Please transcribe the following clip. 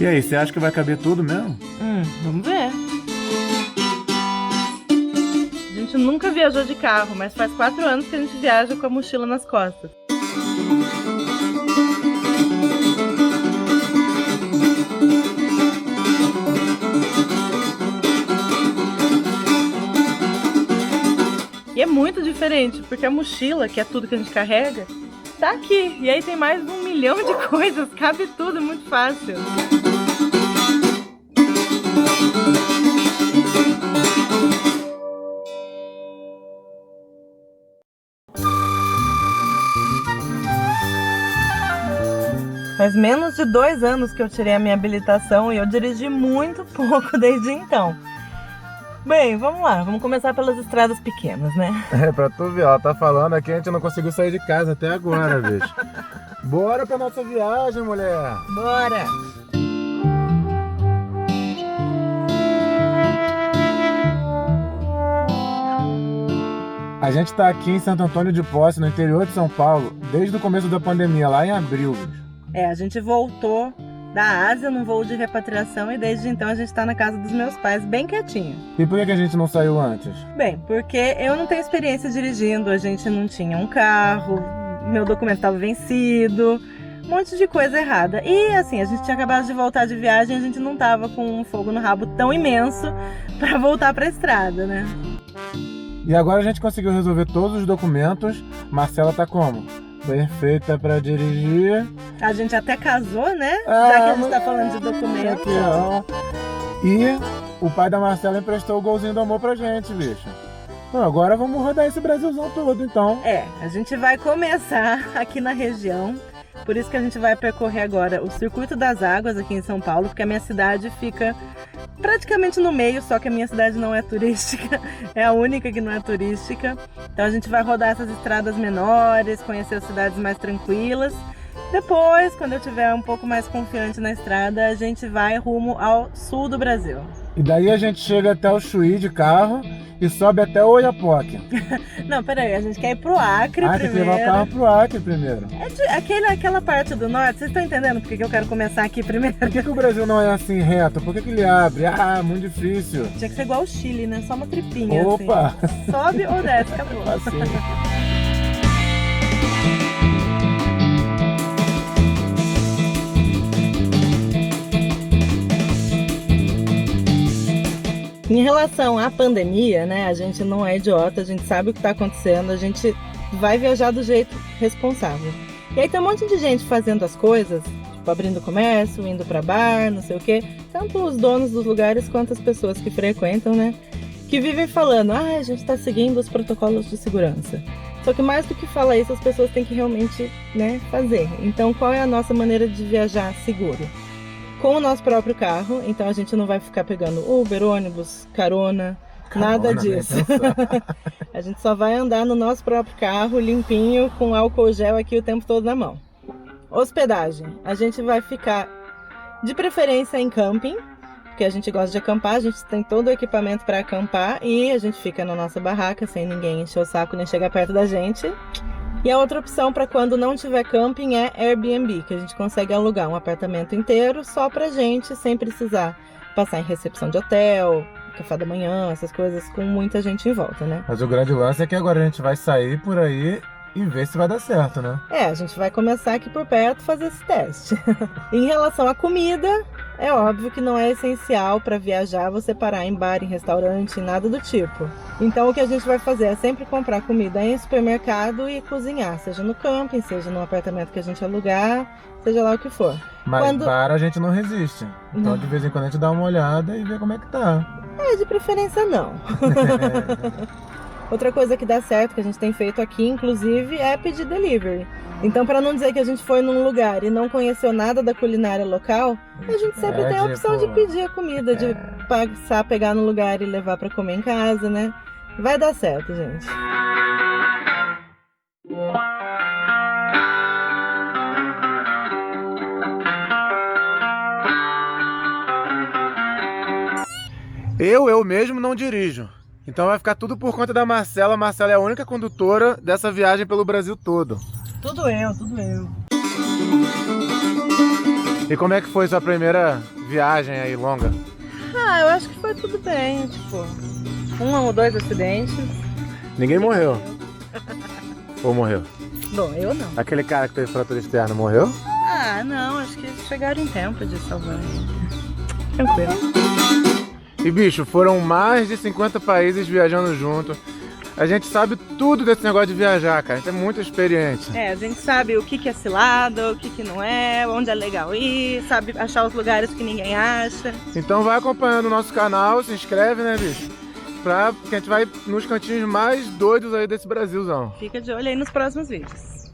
E aí, você acha que vai caber tudo mesmo? Vamos ver. A gente nunca viajou de carro, mas faz 4 anos que a gente viaja com a mochila nas costas. E é muito diferente, porque a mochila, que é tudo que a gente carrega, tá aqui. E aí tem mais de 1 milhão de coisas, cabe tudo, é muito fácil. Faz menos de 2 anos que eu tirei a minha habilitação e eu dirigi muito pouco desde então. Bem, vamos lá, vamos começar pelas estradas pequenas, né? Pra tu ver, ela tá falando aqui, a gente não conseguiu sair de casa até agora, bicho. Bora pra nossa viagem, mulher! Bora! A gente tá aqui em Santo Antônio de Posse, no interior de São Paulo, desde o começo da pandemia, lá em abril, bicho. A gente voltou da Ásia num voo de repatriação e desde então a gente tá na casa dos meus pais, bem quietinho. E por que a gente não saiu antes? Bem, porque eu não tenho experiência dirigindo, a gente não tinha um carro, meu documento estava vencido, um monte de coisa errada. E assim, a gente tinha acabado de voltar de viagem, a gente não tava com um fogo no rabo tão imenso pra voltar pra estrada, né? E agora a gente conseguiu resolver todos os documentos. Marcela tá como? Perfeita pra dirigir. A gente até casou, né? Já que a gente tá falando de documento. E o pai da Marcela emprestou o golzinho do amor pra gente, bicho. Bom, agora vamos rodar esse Brasilzão todo, então. A gente vai começar aqui na região. Por isso que a gente vai percorrer agora o Circuito das Águas aqui em São Paulo, porque a minha cidade fica praticamente no meio, só que a minha cidade não é turística, é a única que não é turística. Então a gente vai rodar essas estradas menores, conhecer as cidades mais tranquilas. Depois, quando eu estiver um pouco mais confiante na estrada, a gente vai rumo ao sul do Brasil. E daí a gente chega até o Chuí de carro e sobe até o Oiapoque. Não, peraí, a gente quer ir pro Acre primeiro. Tem que levar o carro pro Acre primeiro. Aquela parte do norte, vocês estão entendendo por que eu quero começar aqui primeiro? Por que o Brasil não é assim reto? Por que ele abre? Muito difícil. Tinha que ser igual o Chile, né? Só uma tripinha. Opa! Assim. Sobe ou desce, acabou. Assim. Em relação à pandemia, né, a gente não é idiota, a gente sabe o que está acontecendo, a gente vai viajar do jeito responsável. E aí tem um monte de gente fazendo as coisas, tipo abrindo comércio, indo para bar, não sei o quê, tanto os donos dos lugares quanto as pessoas que frequentam, né, que vivem falando, a gente está seguindo os protocolos de segurança. Só que mais do que falar isso, as pessoas têm que realmente, né, fazer. Então, qual é a nossa maneira de viajar seguro? Com o nosso próprio carro, então a gente não vai ficar pegando Uber, ônibus, carona, nada disso. A gente só vai andar no nosso próprio carro, limpinho, com álcool gel aqui o tempo todo na mão. Hospedagem, a gente vai ficar de preferência em camping, porque a gente gosta de acampar, a gente tem todo o equipamento para acampar e a gente fica na nossa barraca sem ninguém encher o saco nem chegar perto da gente. E a outra opção para quando não tiver camping é Airbnb, que a gente consegue alugar um apartamento inteiro só pra gente, sem precisar passar em recepção de hotel, café da manhã, essas coisas com muita gente em volta, né? Mas o grande lance é que agora a gente vai sair por aí e ver se vai dar certo, né? A gente vai começar aqui por perto fazer esse teste. Em relação à comida, é óbvio que não é essencial para viajar você parar em bar, em restaurante, nada do tipo. Então o que a gente vai fazer é sempre comprar comida em supermercado e cozinhar, seja no camping, seja no apartamento que a gente alugar, seja lá o que for. Mas bar a gente não resiste. Então de vez em quando a gente dá uma olhada e vê como é que tá. De preferência não. Outra coisa que dá certo, que a gente tem feito aqui, inclusive, é pedir delivery. Então, para não dizer que a gente foi num lugar e não conheceu nada da culinária local, a gente sempre tem a opção de pedir a comida, de passar, pegar no lugar e levar para comer em casa, né? Vai dar certo, gente. Eu mesmo não dirijo. Então vai ficar tudo por conta da Marcela. A Marcela é a única condutora dessa viagem pelo Brasil todo. Tudo eu. E como é que foi sua primeira viagem aí, longa? Ah, eu acho que foi tudo bem, tipo, 1 ou 2 acidentes. Ninguém morreu. Ou morreu? Bom, eu não. Aquele cara que teve fratura externa morreu? Ah, não, acho que chegaram em tempo de salvar. Tranquilo. E bicho, foram mais de 50 países viajando junto. A gente sabe tudo desse negócio de viajar, cara. A gente é muito experiente. É, a gente sabe o que é cilada, o que não é, onde é legal ir, sabe achar os lugares que ninguém acha. Então vai acompanhando o nosso canal, se inscreve, né, bicho? Que a gente vai nos cantinhos mais doidos aí desse Brasilzão. Fica de olho aí nos próximos vídeos.